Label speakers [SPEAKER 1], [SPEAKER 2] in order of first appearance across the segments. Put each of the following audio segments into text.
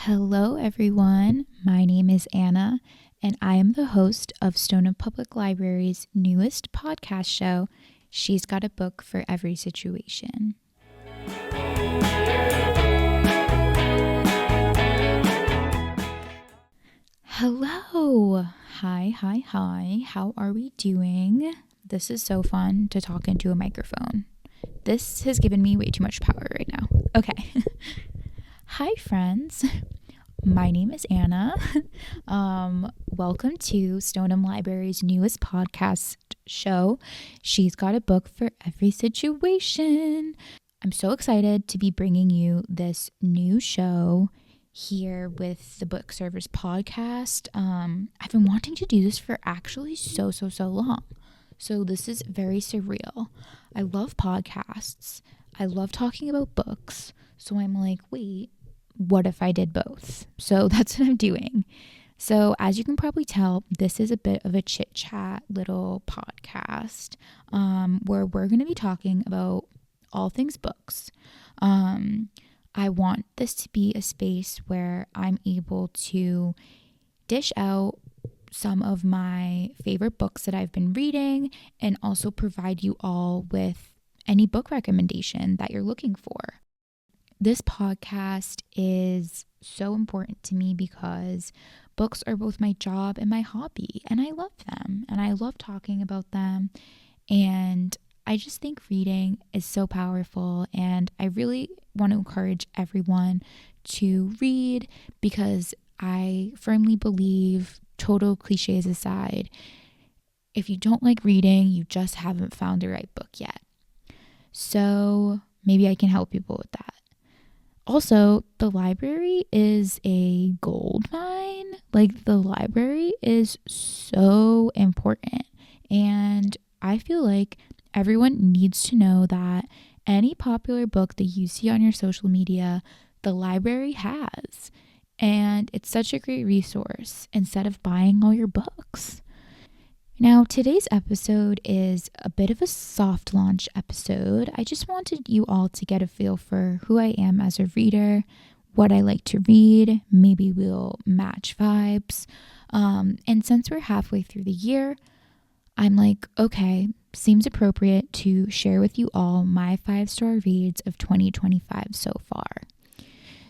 [SPEAKER 1] Hello, everyone. My name is Anna, and I am the host of Stoneham Public Library's newest podcast show, She's Got a Book for Every Situation. Hello. Hi. How are we doing? This is so fun to talk into a microphone. This has given me way too much power right now. Okay. Hi, friends. My name is Anna. Welcome to Stoneham Library's newest podcast show, She's Got a Book for Every Situation. I'm so excited to be bringing you this new show here with the Book Servers podcast. I've been wanting to do this for actually so long. So this is very surreal. I love podcasts. I love talking about books. So I'm like, wait, what if I did both? So that's what I'm doing. So as you can probably tell, this is a bit of a chit chat little podcast where we're going to be talking about all things books. I want this to be a space where I'm able to dish out some of my favorite books that I've been reading and also provide you all with any book recommendation that you're looking for. This podcast is so important to me because books are both my job and my hobby, and I love them, and I love talking about them, and I just think reading is so powerful, and I really want to encourage everyone to read because I firmly believe, total cliches aside, if you don't like reading, you just haven't found the right book yet. So maybe I can help people with that. Also, the library is a gold mine. Like, the library is so important. And I feel like everyone needs to know that any popular book that you see on your social media, the library has. And it's such a great resource instead of buying all your books. Now, today's episode is a bit of a soft launch episode. I just wanted you all to get a feel for who I am as a reader, what I like to read. Maybe we'll match vibes. And since we're halfway through the year, I'm like, okay, seems appropriate to share with you all my 5-star reads of 2025 so far.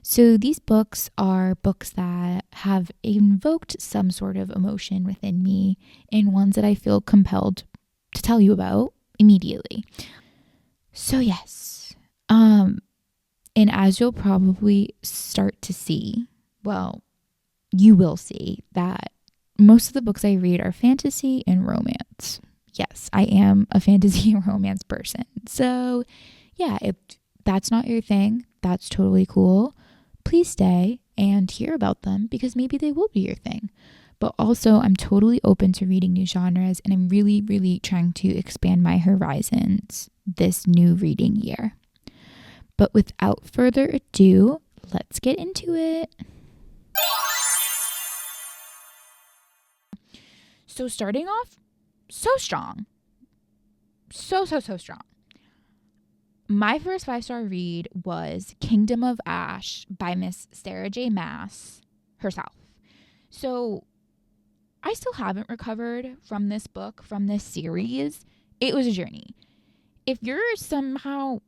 [SPEAKER 1] So these books are books that have invoked some sort of emotion within me and ones that I feel compelled to tell you about immediately. So yes, and as you'll probably start to see, well, you will see that most of the books I read are fantasy and romance. Yes, I am a fantasy and romance person. So yeah, if that's not your thing, that's totally cool. Please stay and hear about them because maybe they will be your thing. But also, I'm totally open to reading new genres, and I'm really trying to expand my horizons this new reading year. But without further ado, let's get into it. So starting off, so strong. So strong. My first 5-star read was Kingdom of Ash by Miss Sarah J. Maas herself. So I still haven't recovered from this book, from this series. It was a journey. If you're into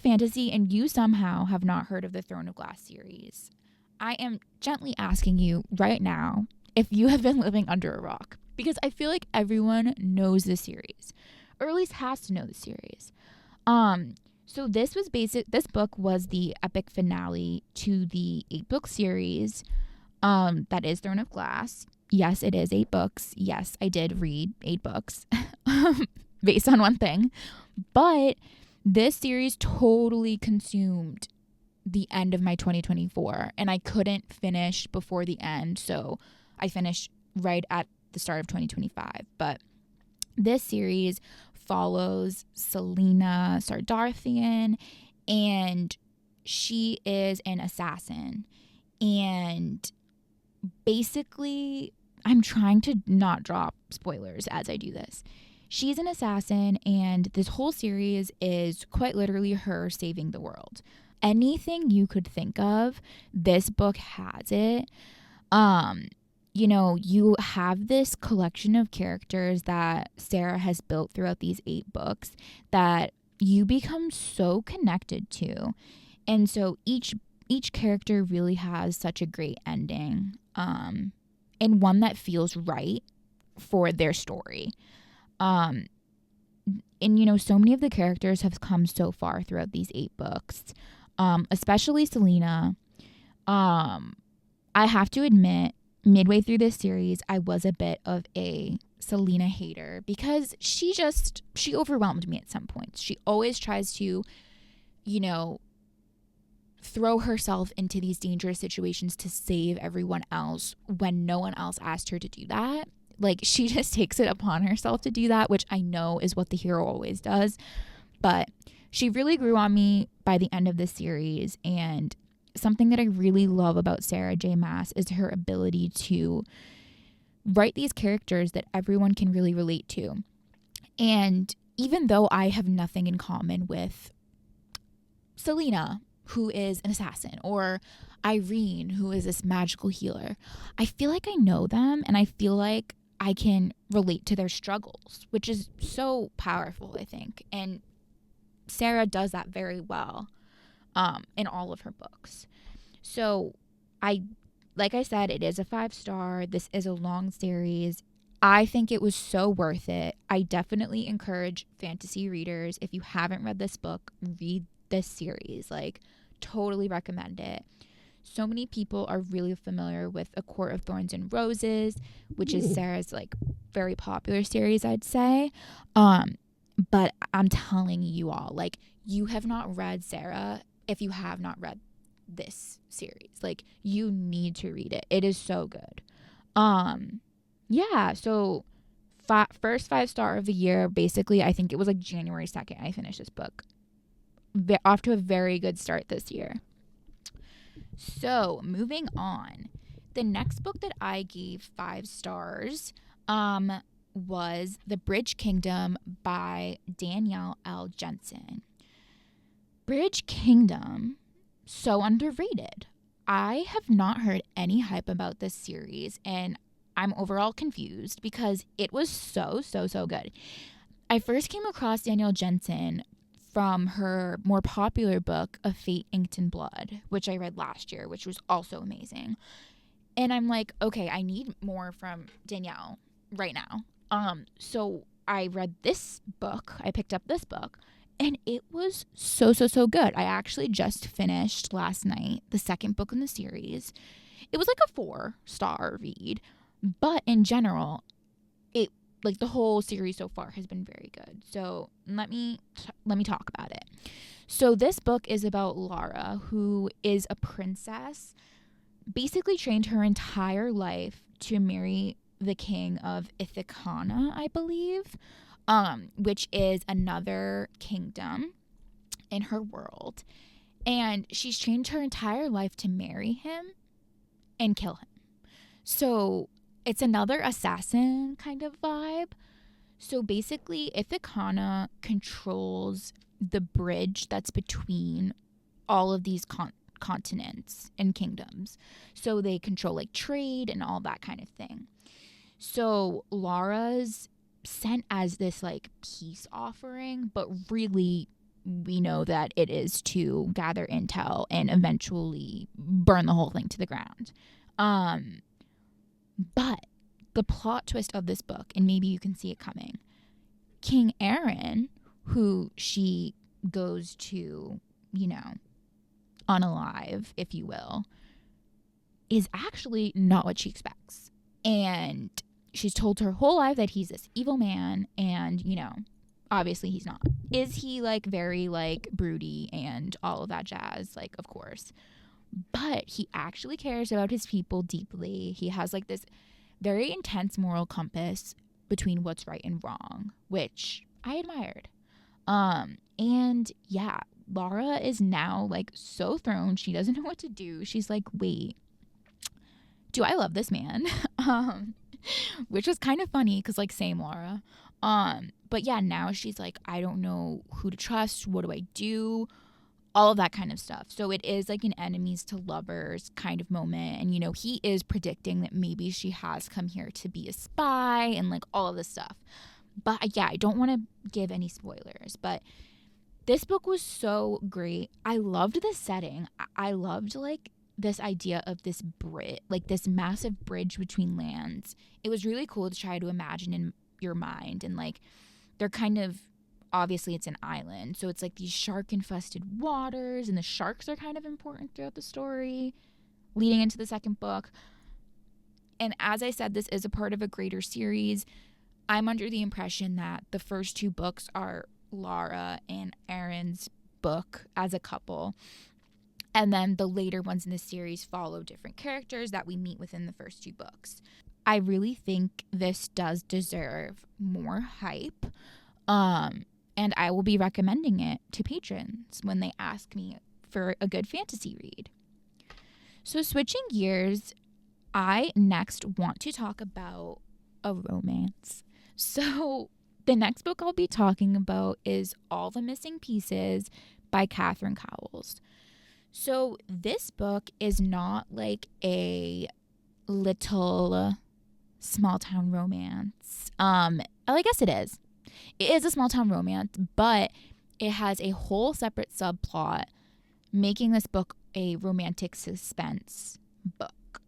[SPEAKER 1] fantasy and you somehow have not heard of the Throne of Glass series, I am gently asking you right now if you have been living under a rock, because I feel like everyone knows this series, or at least has to know the series. So this book was the epic finale to the 8-book series, that is Throne of Glass. Yes, it is 8 books. Yes, I did read 8 books, based on one thing, but this series totally consumed the end of my 2024, and I couldn't finish before the end, so I finished right at the start of 2025, but this series follows Selena Sardarthian, and she is an assassin. And basically, I'm trying to not drop spoilers as I do this. She's an assassin, and this whole series is quite literally her saving the world. Anything you could think of, this book has it. You have this collection of characters that Sarah has built throughout these 8 books that you become so connected to. And so each character really has such a great ending, and one that feels right for their story. And so many of the characters have come so far throughout these 8 books, especially Selena. I have to admit, midway through this series, I was a bit of a Selena hater because she overwhelmed me at some points. She always tries to, throw herself into these dangerous situations to save everyone else when no one else asked her to do that. Like, she just takes it upon herself to do that, which I know is what the hero always does. But she really grew on me by the end of the series, and something that I really love about Sarah J. Maas is her ability to write these characters that everyone can really relate to. And even though I have nothing in common with Selena, who is an assassin, or Irene, who is this magical healer, I feel like I know them, and I feel like I can relate to their struggles, which is so powerful, I think. And Sarah does that very well in all of her books. So like I said, it is a 5-star. This is a long series. I think it was so worth it. I definitely encourage fantasy readers, if you haven't read this book, read this series. Like, totally recommend it. So many people are really familiar with A Court of Thorns and Roses, which is Sarah's like very popular series, I'd say. But I'm telling you all, like, you have not read Sarah if you have not read this series. Like, you need to read it. It is so good. Yeah, so first 5-star of the year, basically. I think it was like January 2nd I finished this book. Off to a very good start this year. So moving on, the next book that I gave 5 stars was The Bridge Kingdom by Danielle L. Jensen. Bridge Kingdom, so underrated. I have not heard any hype about this series, and I'm overall confused because it was so good. I first came across Danielle Jensen from her more popular book, A Fate Inked in Blood, which I read last year, which was also amazing. And I'm like, okay, I need more from Danielle right now. So I read this book. I picked up this book, and it was so good. I actually just finished last night the second book in the series. It was like a 4-star read, but in general, like the whole series so far has been very good. So let me talk about it. So this book is about Lara, who is a princess, basically trained her entire life to marry the king of Ithacana, I believe, which is another kingdom in her world. And she's trained her entire life to marry him and kill him. So it's another assassin kind of vibe. So basically, Ithacana controls the bridge that's between all of these continents and kingdoms. So they control like trade and all that kind of thing. So Lara's sent as this like peace offering, but really we know that it is to gather intel and eventually burn the whole thing to the ground. But the plot twist of this book, and maybe you can see it coming, King Aaron, who she goes to, unalive, if you will, is actually not what she expects. And she's told her whole life that he's this evil man, and, obviously he's not. Is he, like, very, like, broody and all of that jazz? Like, of course. But he actually cares about his people deeply. He has, like, this very intense moral compass between what's right and wrong, which I admired. And, yeah, Lara is now, like, so thrown. She doesn't know what to do. She's like, wait, do I love this man? Which was kind of funny because, like, same Lara. But, yeah, now she's like, I don't know who to trust. What do I do? all of that kind of stuff. So it is like an enemies to lovers kind of moment. And, he is predicting that maybe she has come here to be a spy and like all of this stuff. But yeah, I don't want to give any spoilers, but this book was so great. I loved the setting. I loved like this idea of this bridge, like this massive bridge between lands. It was really cool to try to imagine in your mind. And like, they're kind of, obviously it's an island. So it's like these shark infested waters, and the sharks are kind of important throughout the story leading into the second book. And as I said, this is a part of a greater series. I'm under the impression that the first two books are Lara and Aaron's book as a couple, and then the later ones in the series follow different characters that we meet within the first two books. I really think this does deserve more hype, and I will be recommending it to patrons when they ask me for a good fantasy read. So switching gears, I next want to talk about a romance. So the next book I'll be talking about is All the Missing Pieces by Catherine Cowles. So this book is not like a little small town romance. I guess it is. It is a small town romance, but it has a whole separate subplot, making this book a romantic suspense book.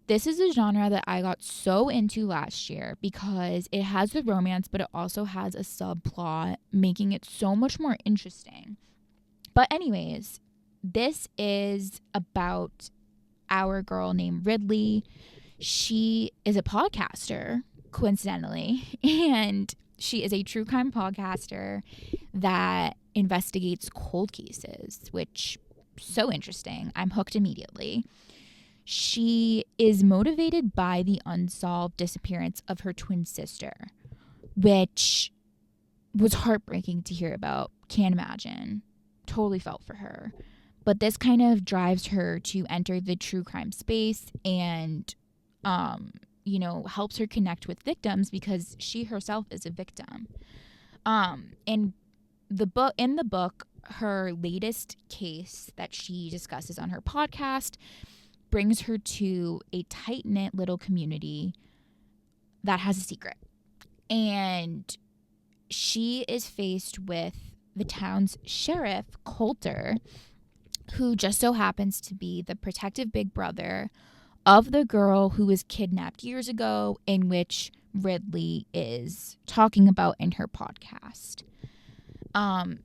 [SPEAKER 1] This is a genre that I got so into last year because it has the romance, but it also has a subplot, making it so much more interesting. But anyways, this is about our girl named Ridley. She is a podcaster, coincidentally, and she is a true crime podcaster that investigates cold cases, which so interesting. I'm hooked immediately. She is motivated by the unsolved disappearance of her twin sister, which was heartbreaking to hear about. Can't imagine. Totally felt for her. But this kind of drives her to enter the true crime space and, helps her connect with victims because she herself is a victim. In the book, her latest case that she discusses on her podcast brings her to a tight-knit little community that has a secret. And she is faced with the town's sheriff, Coulter, who just so happens to be the protective big brother of the girl who was kidnapped years ago, in which Ridley is talking about in her podcast.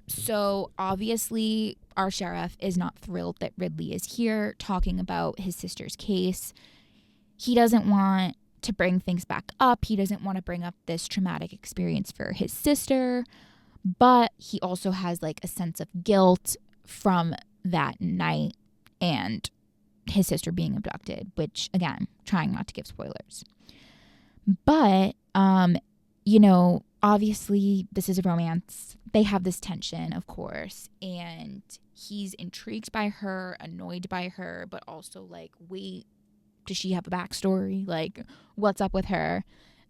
[SPEAKER 1] So obviously our sheriff is not thrilled that Ridley is here talking about his sister's case. He doesn't want to bring things back up. He doesn't want to bring up this traumatic experience for his sister, but he also has like a sense of guilt from that night and his sister being abducted, which again, trying not to give spoilers. But, obviously this is a romance. They have this tension, of course, and he's intrigued by her, annoyed by her, but also like, wait, does she have a backstory? Like, what's up with her?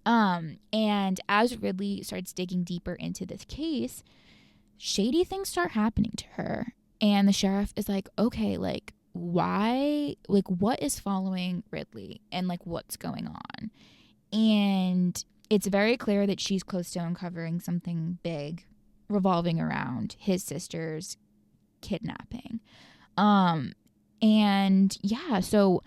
[SPEAKER 1] And as Ridley starts digging deeper into this case, shady things start happening to her. And the sheriff is like, okay, like, why? Like, what is following Ridley? And like, what's going on? And it's very clear that she's close to uncovering something big revolving around his sister's kidnapping. And yeah, so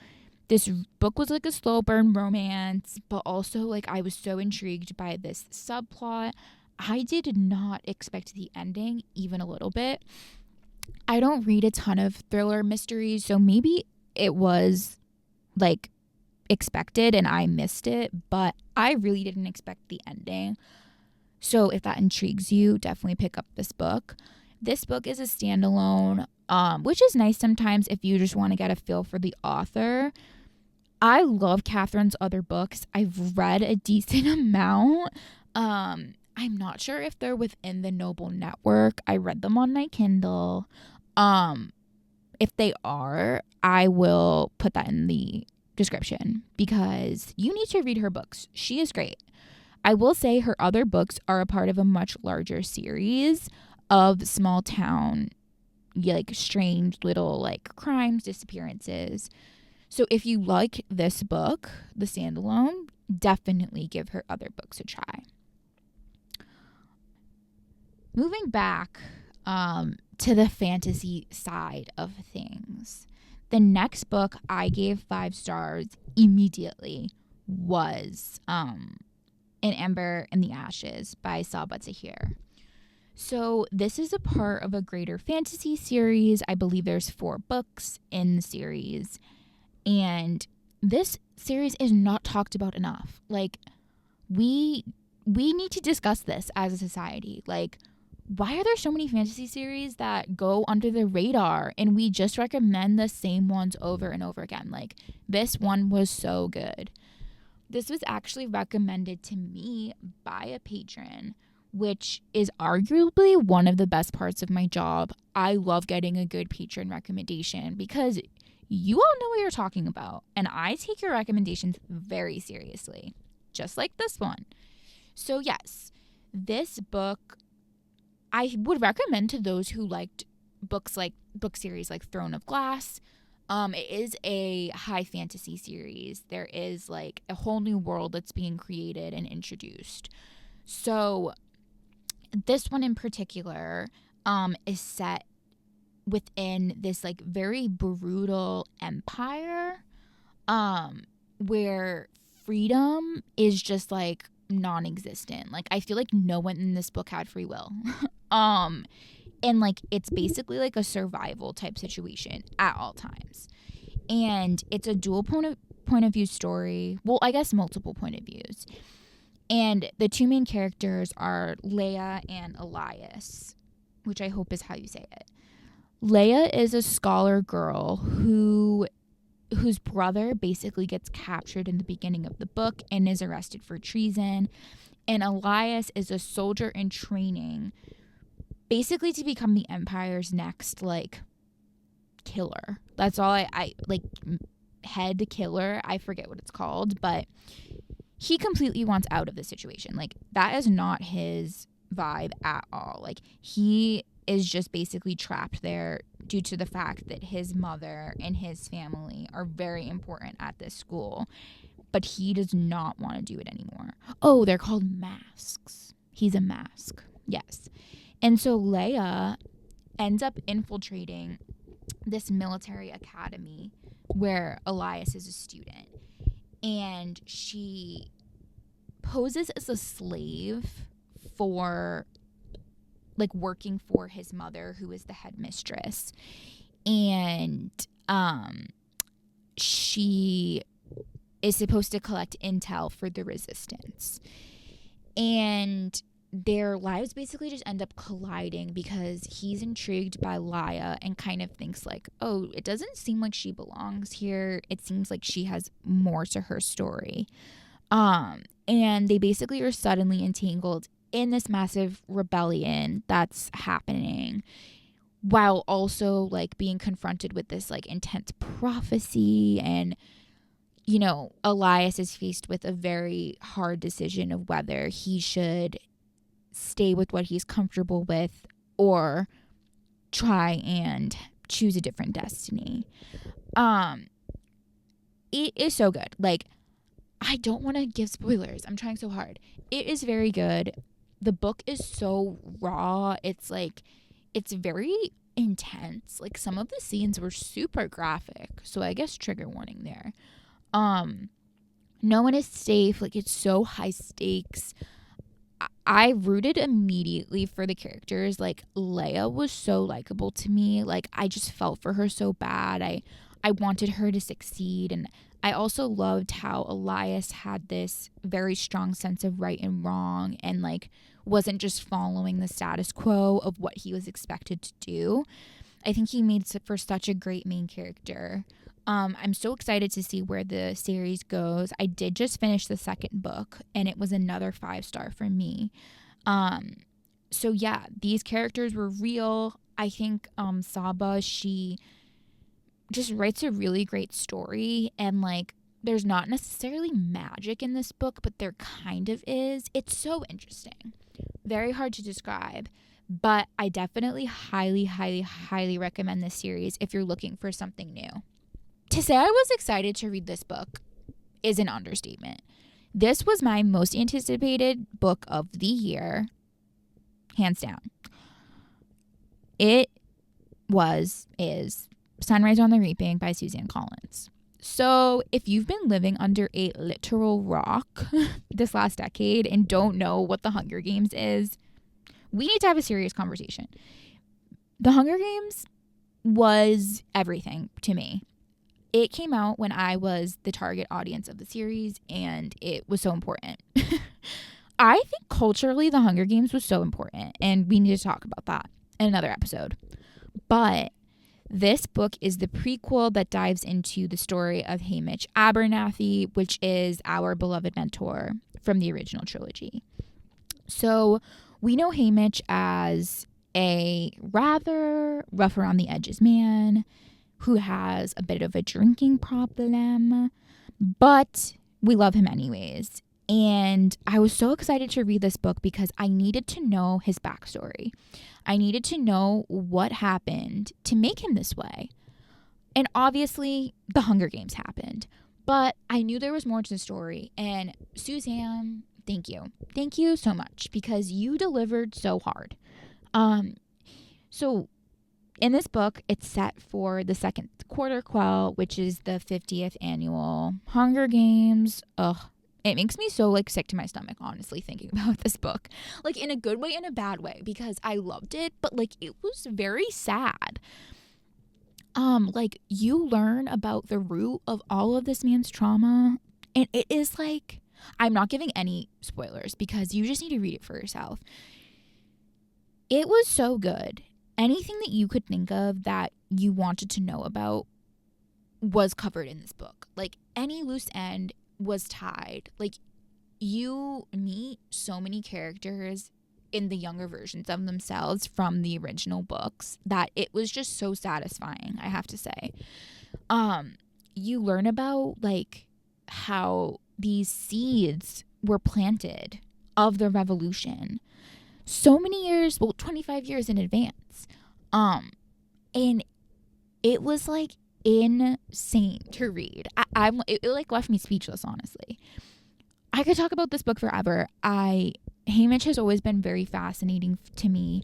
[SPEAKER 1] this book was like a slow burn romance, but also like I was so intrigued by this subplot. I did not expect the ending even a little bit. I don't read a ton of thriller mysteries, so maybe it was like expected and I missed it, but I really didn't expect the ending. So if that intrigues you, definitely pick up this book. This book is a standalone, which is nice sometimes if you just want to get a feel for the author. I love Catherine's other books. I've read a decent amount. I'm not sure if they're within the Noble Network. I read them on my Kindle. If they are, I will put that in the description because you need to read her books. She is great. I will say her other books are a part of a much larger series of small town like strange little like crimes, disappearances. So if you like this book, the standalone, definitely give her other books a try. Moving back to the fantasy side of things, the next book I gave 5 stars immediately was An Ember in the Ashes by Sabaa Tahir. So this is a part of a greater fantasy series. I believe there's 4 books in the series. And this series is not talked about enough. Like, we need to discuss this as a society. Like, why are there so many fantasy series that go under the radar and we just recommend the same ones over and over again? Like, this one was so good. This was actually recommended to me by a patron, which is arguably one of the best parts of my job. I love getting a good patron recommendation because you all know what you're talking about, and I take your recommendations very seriously, just like this one. So yes, this book I would recommend to those who liked book series like Throne of Glass. It is a high fantasy series. There is like a whole new world that's being created and introduced. So this one in particular is set within this like very brutal empire where freedom is just like non-existent. Like, I feel like no one in this book had free will. And like it's basically like a survival type situation at all times. And it's a dual point of view story. Well, I guess multiple point of views. And the 2 main characters are Leia and Elias, which I hope is how you say it. Leia is a scholar girl whose brother basically gets captured in the beginning of the book and is arrested for treason. And Elias is a soldier in training, basically to become the Empire's next like killer. That's all I like, head killer. I forget what it's called, but he completely wants out of the situation. Like, that is not his vibe at all. Like, he is just basically trapped there due to the fact that his mother and his family are very important at this school, but he does not want to do it anymore. Oh, they're called masks. He's a mask. Yes. And so Leia ends up infiltrating this military academy where Elias is a student. And she poses as a slave for like working for his mother, who is the headmistress. And she is supposed to collect intel for the resistance. And their lives basically just end up colliding because he's intrigued by Leia and kind of thinks like, oh, it doesn't seem like she belongs here. It seems like she has more to her story. And they basically are suddenly entangled in this massive rebellion that's happening, while also like being confronted with this like intense prophecy. And you know, Elias is faced with a very hard decision of whether he should stay with what he's comfortable with or try and choose a different destiny. It is so good. Like, I don't want to give spoilers. I'm trying so hard. It is very good. The book is so raw. It's like, it's very intense. Like, some of the scenes were super graphic. So I guess trigger warning there. No one is safe. Like, it's so high stakes. I rooted immediately for the characters. Like, Leia was so likable to me. Like, I just felt for her so bad. I wanted her to succeed. And I also loved how Elias had this very strong sense of right and wrong and like wasn't just following the status quo of what he was expected to do. I think he made for such a great main character. I'm so excited to see where the series goes. I did just finish the second book and it was another 5-star for me. So yeah, these characters were real. I think Sabaa, she just writes a really great story, and like there's not necessarily magic in this book, but there kind of is. It's so interesting. Very hard to describe. But I definitely highly, highly, highly recommend this series if you're looking for something new. To say I was excited to read this book is an understatement. This was my most anticipated book of the year, hands down. It is Sunrise on the Reaping by Suzanne Collins. So if you've been living under a literal rock this last decade and don't know what the Hunger Games is, we need to have a serious conversation. The Hunger Games was everything to me. It came out when I was the target audience of the series, and it was so important. I think culturally the Hunger Games was so important, and we need to talk about that in another episode. But this book is the prequel that dives into the story of Hamish Abernathy, which is our beloved mentor from the original trilogy. So we know Hamish as a rather rough around the edges man who has a bit of a drinking problem, but we love him anyways. And I was so excited to read this book because I needed to know his backstory. I needed to know what happened to make him this way. And obviously, the Hunger Games happened. But I knew there was more to the story. And Suzanne, thank you. Thank you so much because you delivered so hard. So in this book, it's set for the second quarter quell, which is the 50th annual Hunger Games. Ugh. It makes me so sick to my stomach, honestly, thinking about this book. In a good way and a bad way, because I loved it, but it was very sad. You learn about the root of all of this man's trauma, and it is I'm not giving any spoilers because you just need to read it for yourself. It was so good. Anything that you could think of that you wanted to know about was covered in this book. Any loose end was tied. You meet so many characters in the younger versions of themselves from the original books that it was just so satisfying, I have to say. You learn about how these seeds were planted of the revolution so many years, 25 years in advance. And it was insane to read. It left me speechless, honestly. I could talk about this book forever. Hamish has always been very fascinating to me.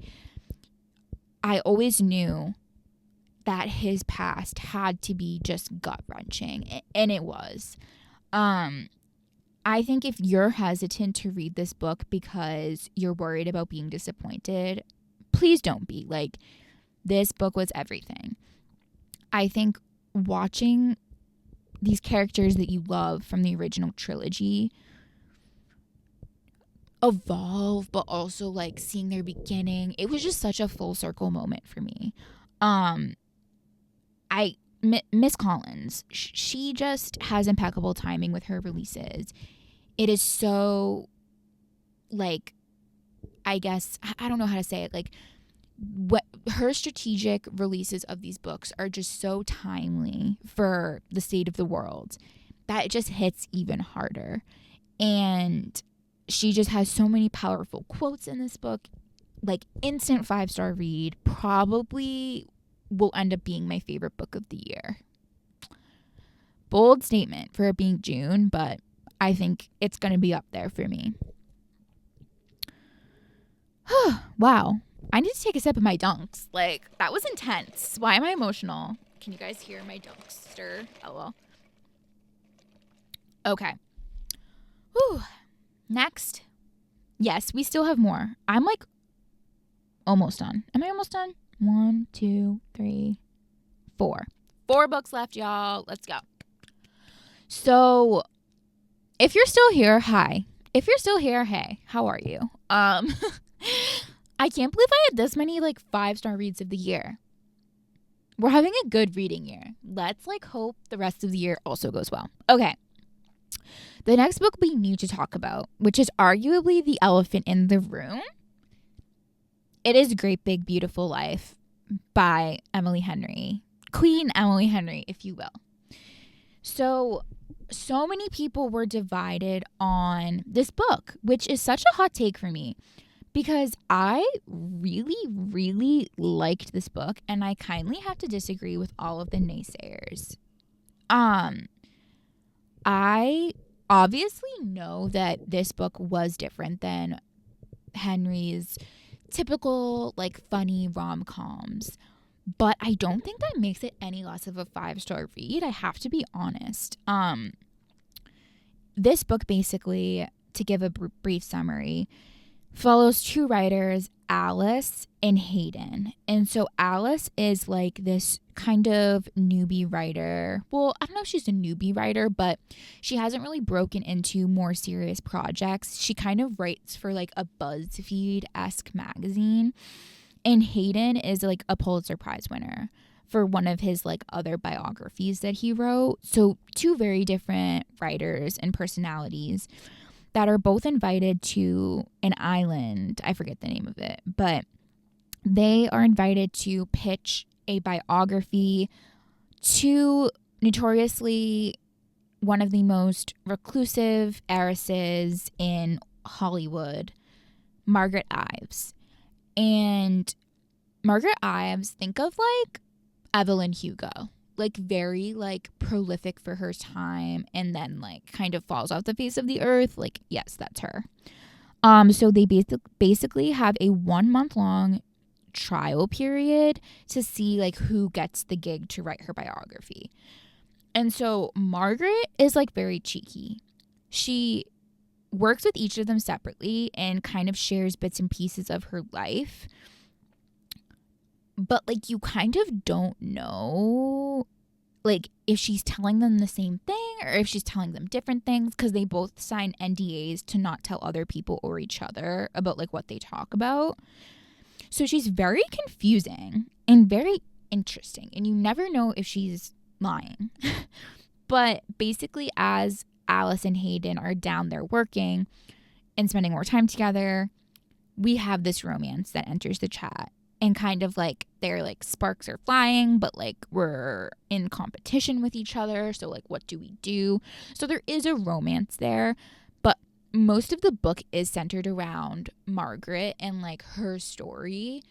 [SPEAKER 1] I always knew that his past had to be just gut-wrenching, and it was. I think if you're hesitant to read this book because you're worried about being disappointed, please don't be. This book was everything. I think watching these characters that you love from the original trilogy evolve, but also seeing their beginning, it was just such a full circle moment for me. Miss Collins, she just has impeccable timing with her releases. It is so I guess I don't know how to say it, what her strategic releases of these books are just so timely for the state of the world that it just hits even harder. And she just has so many powerful quotes in this book. Instant 5-star read. Probably will end up being my favorite book of the year. Bold statement for it being June, but I think it's going to be up there for me. Wow. I need to take a sip of my dunks. That was intense. Why am I emotional? Can you guys hear my dunks stir? LOL. Okay. Whew. Next. Yes, we still have more. I'm almost done. Am I almost done? 1, 2, 3, 4. 4 books left, y'all. Let's go. So, if you're still here, hi. If you're still here, hey, how are you? I can't believe I had this many 5-star reads of the year. We're having a good reading year. Let's hope the rest of the year also goes well. Okay. The next book we need to talk about, which is arguably the elephant in the room, it is Great Big Beautiful Life by Emily Henry. Queen Emily Henry, if you will. So many people were divided on this book, which is such a hot take for me because I really, really liked this book, and I kindly have to disagree with all of the naysayers. I obviously know that this book was different than Henry's typical, like, funny rom-coms, but I don't think that makes it any less of a 5-star read. I have to be honest. This book, basically, to give a brief summary, follows two writers, Alice and Hayden. And so Alice is like this kind of newbie writer. Well, I don't know if she's a newbie writer, but she hasn't really broken into more serious projects. She kind of writes for like a BuzzFeed-esque magazine. And Hayden is like a Pulitzer Prize winner for one of his like other biographies that he wrote. So two very different writers and personalities that are both invited to an island. I forget the name of it, but they are invited to pitch a biography to notoriously one of the most reclusive heiresses in Hollywood, Margaret Ives. And Margaret Ives, think of like Evelyn Hugo, like very like prolific for her time, and then like kind of falls off the face of the earth. Like, yes, that's her. So they basically have a 1 month long trial period to see like who gets the gig to write her biography. And so Margaret is like very cheeky. She works with each of them separately and kind of shares bits and pieces of her life. But like you kind of don't know like if she's telling them the same thing or if she's telling them different things, because they both sign NDAs to not tell other people or each other about like what they talk about. So she's very confusing and very interesting, and you never know if she's lying. But basically, as Alice and Hayden are down there working and spending more time together, we have this romance that enters the chat. And kind of like their like sparks are flying, but like we're in competition with each other. So like, what do we do? So there is a romance there, but most of the book is centered around Margaret and like her story,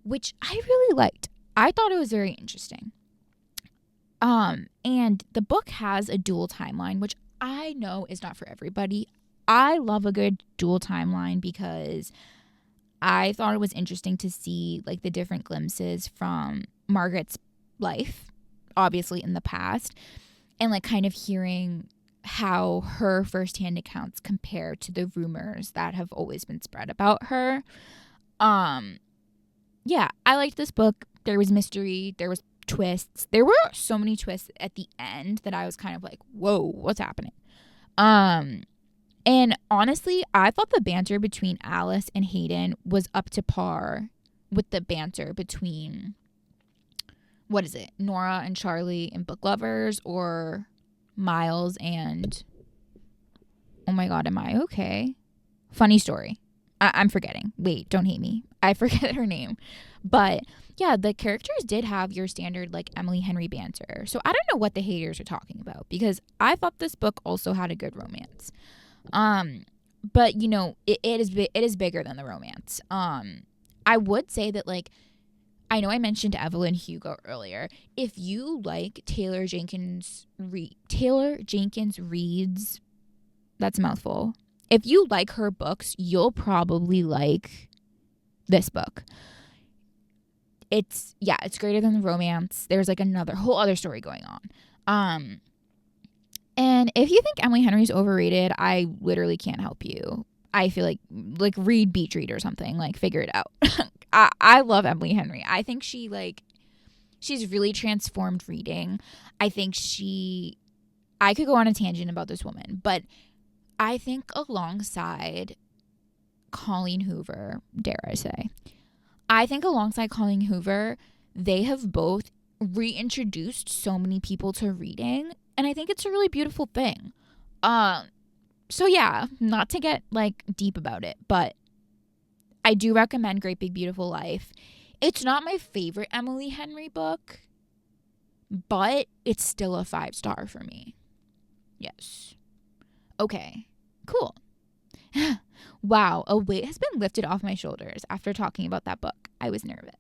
[SPEAKER 1] which I really liked. I thought it was very interesting. And the book has a dual timeline, which I know is not for everybody. I love a good dual timeline because I thought it was interesting to see like the different glimpses from Margaret's life, obviously in the past, and like kind of hearing how her firsthand accounts compare to the rumors that have always been spread about her. Yeah, I liked this book. There was mystery, there was twists. There were so many twists at the end that I was kind of like, whoa, what's happening? And honestly, I thought the banter between Alice and Hayden was up to par with the banter between, what is it, Nora and Charlie in Book Lovers, or Miles and, oh my God, am I okay? Funny Story. I'm forgetting. Wait, don't hate me. I forget her name. But yeah, the characters did have your standard like Emily Henry banter. So I don't know what the haters are talking about, because I thought this book also had a good romance. But you know, it is bigger than the romance. I would say that like, I know I mentioned Evelyn Hugo earlier. If you like Taylor Jenkins reads, that's a mouthful. If you like her books, you'll probably like this book. It's greater than the romance. There's like another whole other story going on. And if you think Emily Henry's overrated, I literally can't help you. I feel like read Beach Read or something, like figure it out. I love Emily Henry. I think she's really transformed reading. I think I could go on a tangent about this woman, but I think alongside Colleen Hoover, they have both reintroduced so many people to reading, and I think it's a really beautiful thing. So yeah, not to get like deep about it, but I do recommend Great Big Beautiful Life. It's not my favorite Emily Henry book, but it's still a 5-star for me. Yes. Okay, cool. Wow, a weight has been lifted off my shoulders after talking about that book. I was nervous.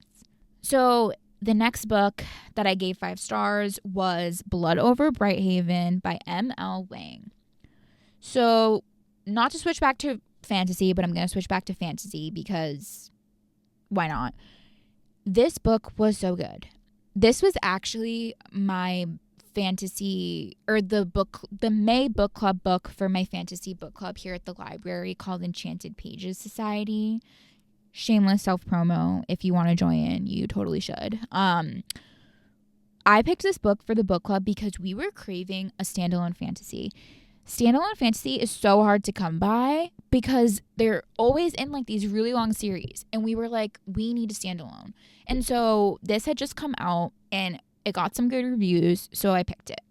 [SPEAKER 1] So the next book that I gave 5 stars was Blood Over Brighthaven by M.L. Wang. So not to switch back to fantasy, but I'm going to switch back to fantasy because why not? This book was so good. This was actually my fantasy, or the May book club book for my fantasy book club here at the library called Enchanted Pages Society. Shameless self promo. If you want to join, you totally should. I picked this book for the book club because we were craving a standalone fantasy. Standalone fantasy is so hard to come by because they're always in like these really long series, and we were like, we need a standalone. And so this had just come out and it got some good reviews, so I picked it.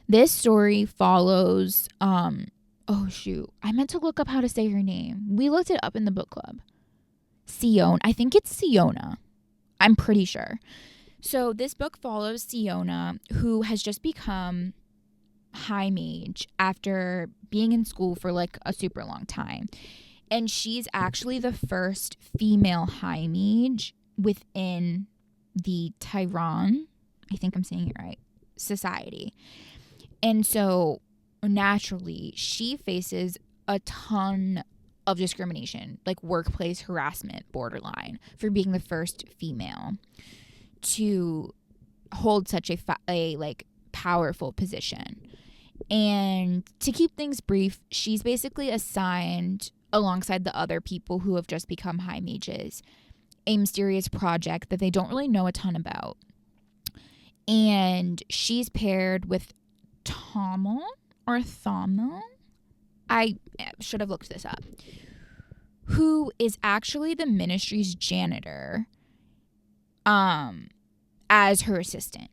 [SPEAKER 1] This story follows oh shoot, I meant to look up how to say her name. We looked it up in the book club. Siona. I think it's Siona. I'm pretty sure. So this book follows Siona, who has just become high mage after being in school for like a super long time. And she's actually the first female high mage within the Tyron, I think I'm saying it right, society. And so naturally, she faces a ton of discrimination, like workplace harassment borderline, for being the first female to hold such a like powerful position. And to keep things brief, she's basically assigned, alongside the other people who have just become high mages, a mysterious project that they don't really know a ton about. And she's paired with Tommel or Thommel. I should have looked this up. Who is actually the ministry's janitor, as her assistant.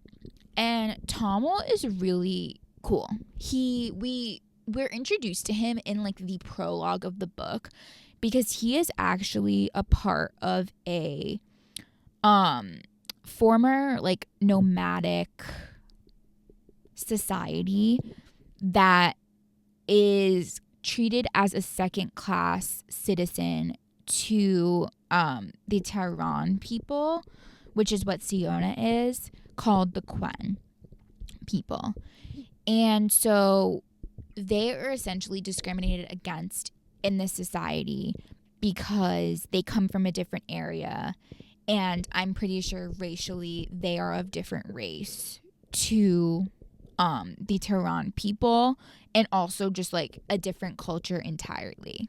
[SPEAKER 1] And Tommel is really cool. We're introduced to him in like the prologue of the book because he is actually a part of a former like nomadic society that is treated as a second-class citizen to the Tyron people, which is what Siona is, called the Quen people. And so they are essentially discriminated against in this society because they come from a different area, and I'm pretty sure racially they are of different race to the Tyron people, and also just like a different culture entirely.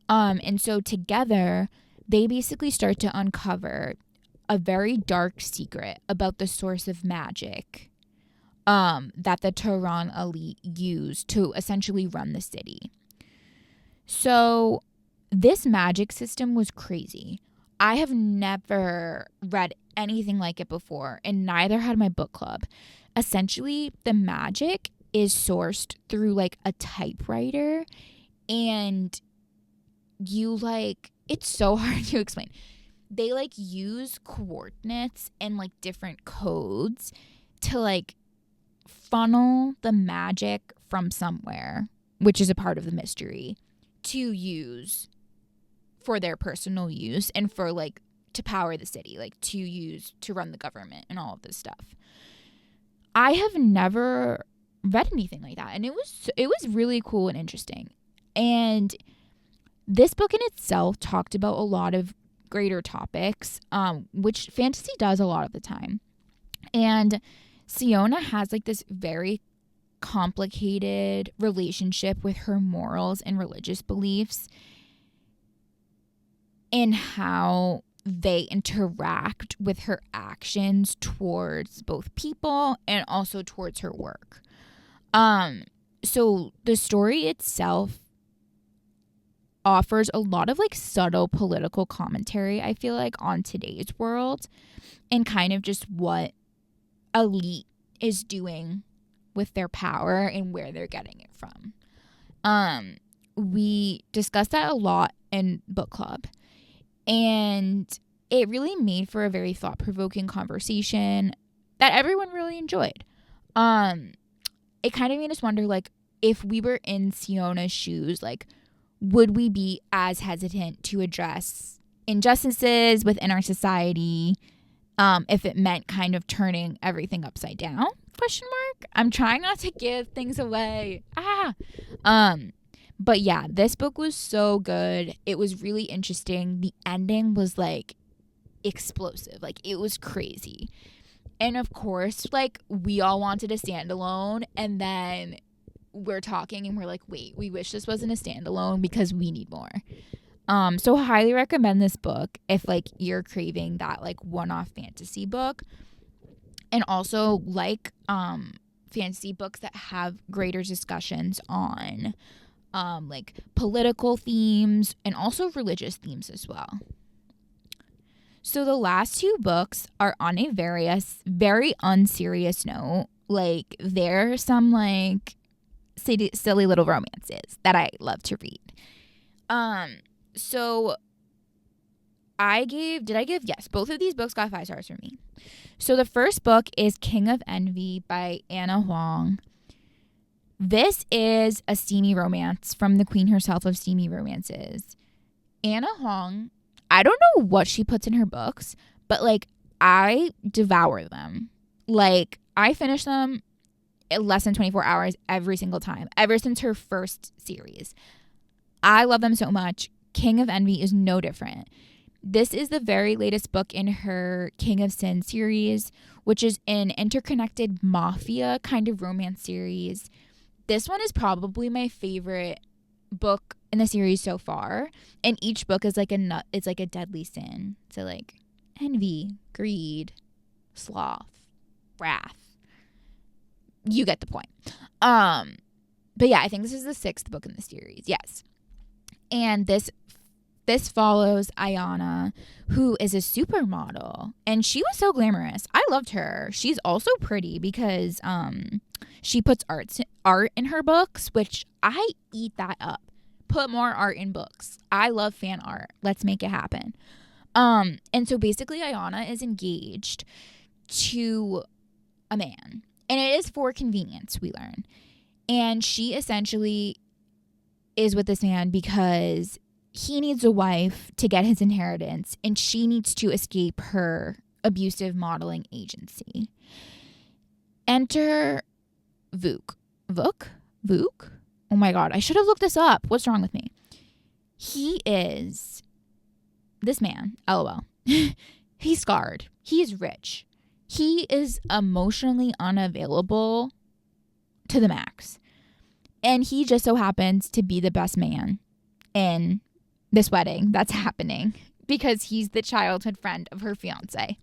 [SPEAKER 1] And so together they basically start to uncover a very dark secret about the source of magic that the Tyron elite use to essentially run the city. So this magic system was crazy. I have never read anything like it before, and neither had my book club. Essentially, the magic is sourced through like a typewriter, and you like, it's so hard to explain. They like use coordinates and like different codes to like funnel the magic from somewhere, which is a part of the mystery, to use for their personal use and for like to power the city, like to use to run the government and all of this stuff. I have never read anything like that, and it was really cool and interesting. And this book in itself talked about a lot of greater topics, which fantasy does a lot of the time. And Siona has like this very complicated relationship with her morals and religious beliefs and how they interact with her actions towards both people and also towards her work. So the story itself offers a lot of like subtle political commentary, I feel like, on today's world and kind of just what elite is doing with their power and where they're getting it from. We discussed that a lot in book club, and it really made for a very thought-provoking conversation that everyone really enjoyed. It kind of made us wonder, like, if we were in Siona's shoes, like, would we be as hesitant to address injustices within our society if it meant kind of turning everything upside down? Question mark. I'm trying not to give things away. But yeah, this book was so good. It was really interesting. The ending was like explosive. Like, it was crazy. And of course, like, we all wanted a standalone, and then we're talking and we're like, wait, we wish this wasn't a standalone because we need more. So highly recommend this book if like you're craving that like one-off fantasy book. And also like fantasy books that have greater discussions on like political themes and also religious themes as well. So the last two books are on a very unserious note. Like, there are some like silly little romances that I love to read. So yes, both of these books got 5 stars from me. So the first book is King of Envy by Huang. This is a steamy romance from the queen herself of steamy romances. Huang, I don't know what she puts in her books, but like, I devour them. Like, I finish them in less than 24 hours every single time, ever since her first series. I love them so much. King of Envy is no different. This is the very latest book in her King of Sin series, which is an interconnected mafia kind of romance series. This one is probably my favorite book in the series so far. And each book is like it's like a deadly sin. So like envy, greed, sloth, wrath. You get the point. But yeah, I think this is the 6th book in the series. Yes. And this follows Ayana, who is a supermodel, and she was so glamorous. I loved her. She's also pretty because she puts art in her books, which I eat that up. Put more art in books. I love fan art. Let's make it happen. And so basically Ayana is engaged to a man, and it is for convenience, we learn. And she essentially is with this man because he needs a wife to get his inheritance, and she needs to escape her abusive modeling agency. Enter Vuk. Vuk? Oh my God, I should have looked this up. What's wrong with me? He is this man, LOL. He's scarred. He is rich. He is emotionally unavailable to the max. And he just so happens to be the best man in this wedding that's happening because he's the childhood friend of her fiance.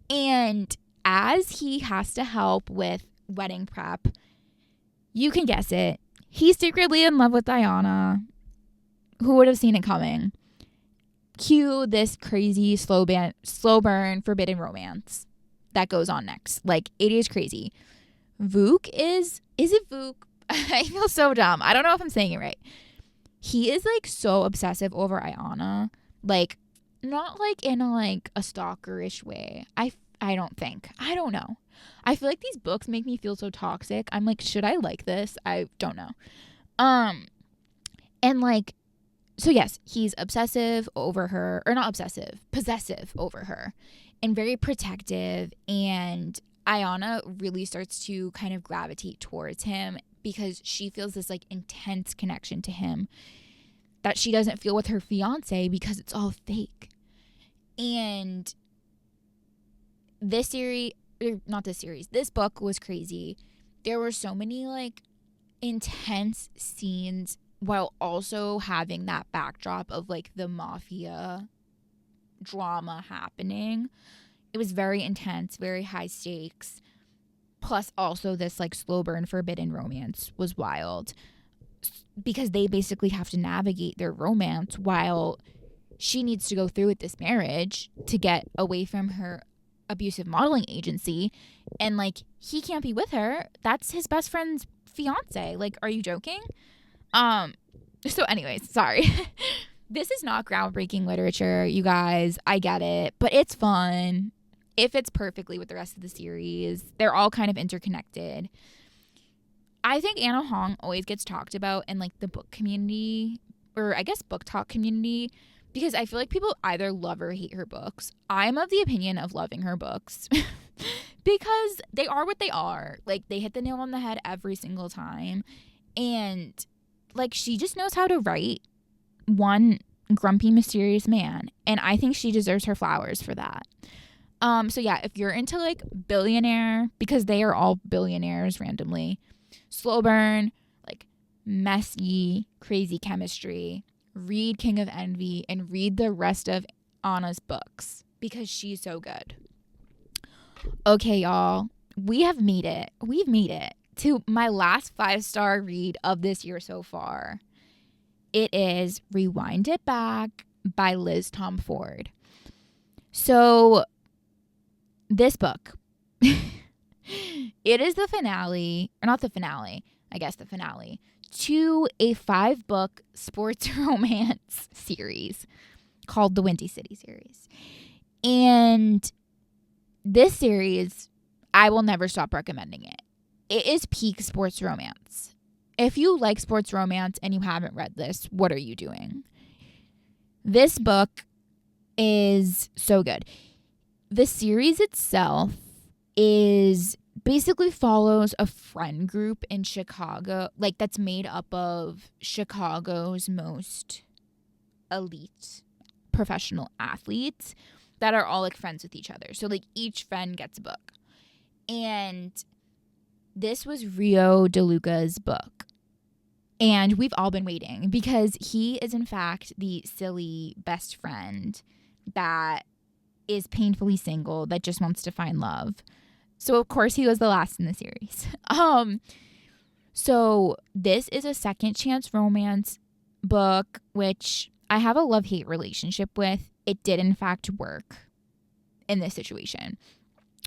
[SPEAKER 1] And as he has to help with wedding prep, you can guess it, he's secretly in love with Diana. Who would have seen it coming? Cue this crazy slow burn forbidden romance that goes on next. Like, it is crazy. Vuk is it Vuk? I feel so dumb. I don't know if I'm saying it right. He is like so obsessive over Ayana, like not like in a like a stalkerish way. I don't know. I feel like these books make me feel so toxic. I'm like, should I like this? I don't know. And like, so yes, he's obsessive over her, or not obsessive, possessive over her, and very protective. And Ayana really starts to kind of gravitate towards him because she feels this like intense connection to him that she doesn't feel with her fiance because it's all fake. And this book was crazy. There were so many like intense scenes while also having that backdrop of like the mafia drama happening. It was very intense, very high stakes. Plus also this like slow burn forbidden romance was wild because they basically have to navigate their romance while she needs to go through with this marriage to get away from her abusive modeling agency, and like he can't be with her. That's his best friend's fiance. Like, are you joking? So anyways, sorry. This is not groundbreaking literature, you guys. I get it, but it's fun. It fits perfectly with the rest of the series. They're all kind of interconnected. I think Anna Huang always gets talked about in like the book community, or I guess book talk community, because I feel like people either love or hate her books. I'm of the opinion of loving her books because they are what they are. Like, they hit the nail on the head every single time. And like, she just knows how to write one grumpy, mysterious man. And I think she deserves her flowers for that. So yeah, if you're into like billionaire, because they are all billionaires randomly, slow burn, like messy, crazy chemistry, read King of Envy and read the rest of Anna's books because she's so good. Okay, y'all, we've made it to my last 5-star read of this year so far. It is Rewind It Back by Liz Tomforde. So this book, it is the finale, or not the finale, I guess the finale, to a 5-book sports romance series called the Windy City series. And this series, I will never stop recommending it. It is peak sports romance. If you like sports romance and you haven't read this, what are you doing? This book is so good. The series itself basically follows a friend group in Chicago, like that's made up of Chicago's most elite professional athletes that are all like friends with each other. So like each friend gets a book. And this was Rio DeLuca's book. And we've all been waiting because he is in fact the silly best friend that is painfully single that just wants to find love. So of course he was the last in the series. So this is a second chance romance book, which I have a love-hate relationship with. It did in fact work in this situation.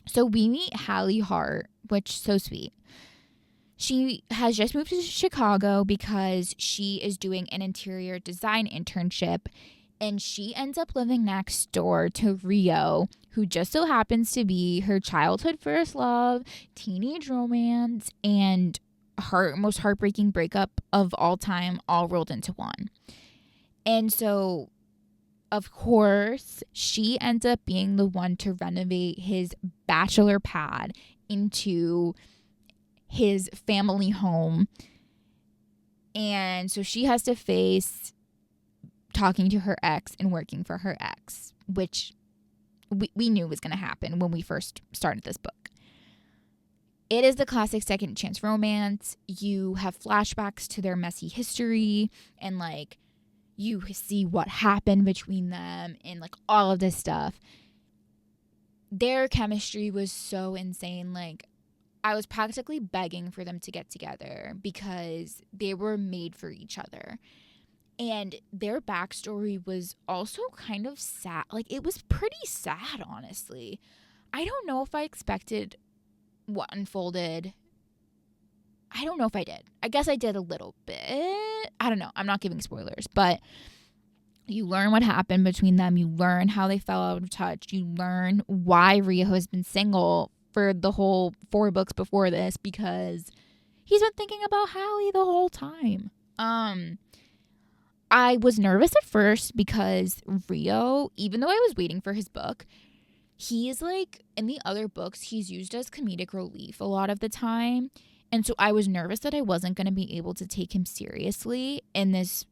[SPEAKER 1] So we meet Hallie Hart, which so sweet. She has just moved to Chicago because she is doing an interior design internship, and she ends up living next door to Rio, who just so happens to be her childhood first love, teenage romance, and her most heartbreaking breakup of all time, all rolled into one. And so, of course, she ends up being the one to renovate his bachelor pad into his family home. And so she has to face talking to her ex and working for her ex, which we knew was going to happen when we first started this book. It is the classic second chance romance. You have flashbacks to their messy history and like you see what happened between them and like all of this stuff. Their chemistry was so insane. Like, I was practically begging for them to get together because they were made for each other. And their backstory was also kind of sad. Like, it was pretty sad, honestly. I don't know if I expected what unfolded. I don't know if I did. I guess I did a little bit. I don't know. I'm not giving spoilers, but you learn what happened between them. You learn how they fell out of touch. You learn why Rio has been single for the whole 4 books before this, because he's been thinking about Hallie the whole time. I was nervous at first because Rio, even though I was waiting for his book, he's like, in the other books, he's used as comedic relief a lot of the time. And so I was nervous that I wasn't going to be able to take him seriously in this,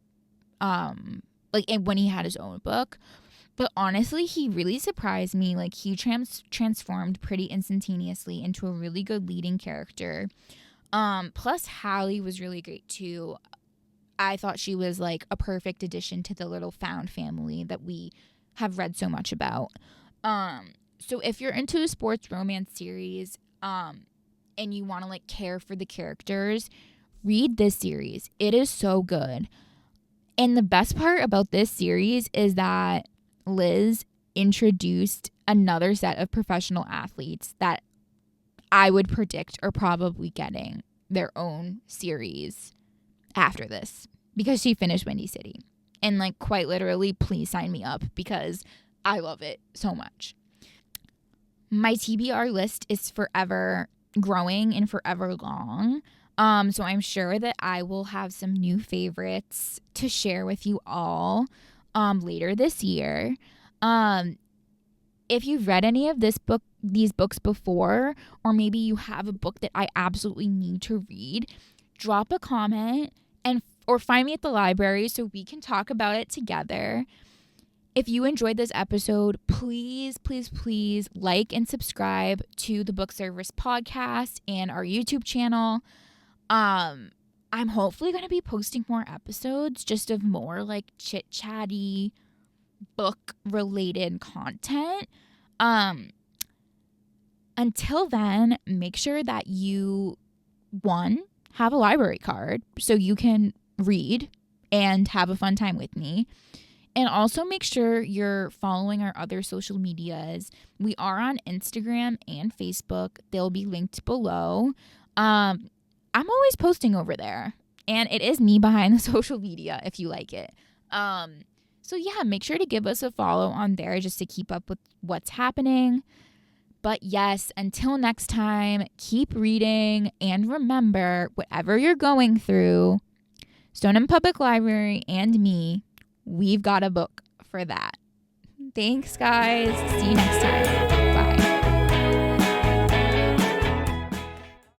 [SPEAKER 1] when he had his own book. But honestly, he really surprised me. Like, he transformed pretty instantaneously into a really good leading character. Plus, Hallie was really great, too. I thought she was, like, a perfect addition to the little found family that we have read so much about. So if you're into a sports romance series, and you want to, like, care for the characters, read this series. It is so good. And the best part about this series is that Liz introduced another set of professional athletes that I would predict are probably getting their own series after this because she finished Windy City. And like, quite literally, please sign me up because I love it so much. My TBR list is forever growing and forever long. So I'm sure that I will have some new favorites to share with you all later this year. If you've read any of these books before, or maybe you have a book that I absolutely need to read, drop a comment or find me at the library so we can talk about it together. If you enjoyed this episode, please, please, please like and subscribe to the Book Service podcast and our YouTube channel. I'm hopefully going to be posting more episodes just of more like chit-chatty book related content. Until then, make sure that you, one, have a library card so you can read and have a fun time with me. And also make sure you're following our other social medias. We are on Instagram and Facebook. They'll be linked below. I'm always posting over there. And it is me behind the social media if you like it. So yeah, make sure to give us a follow on there just to keep up with what's happening. But yes, until next time, keep reading. And remember, whatever you're going through, Stoneham Public Library and me, we've got a book for that. Thanks, guys. See you next time.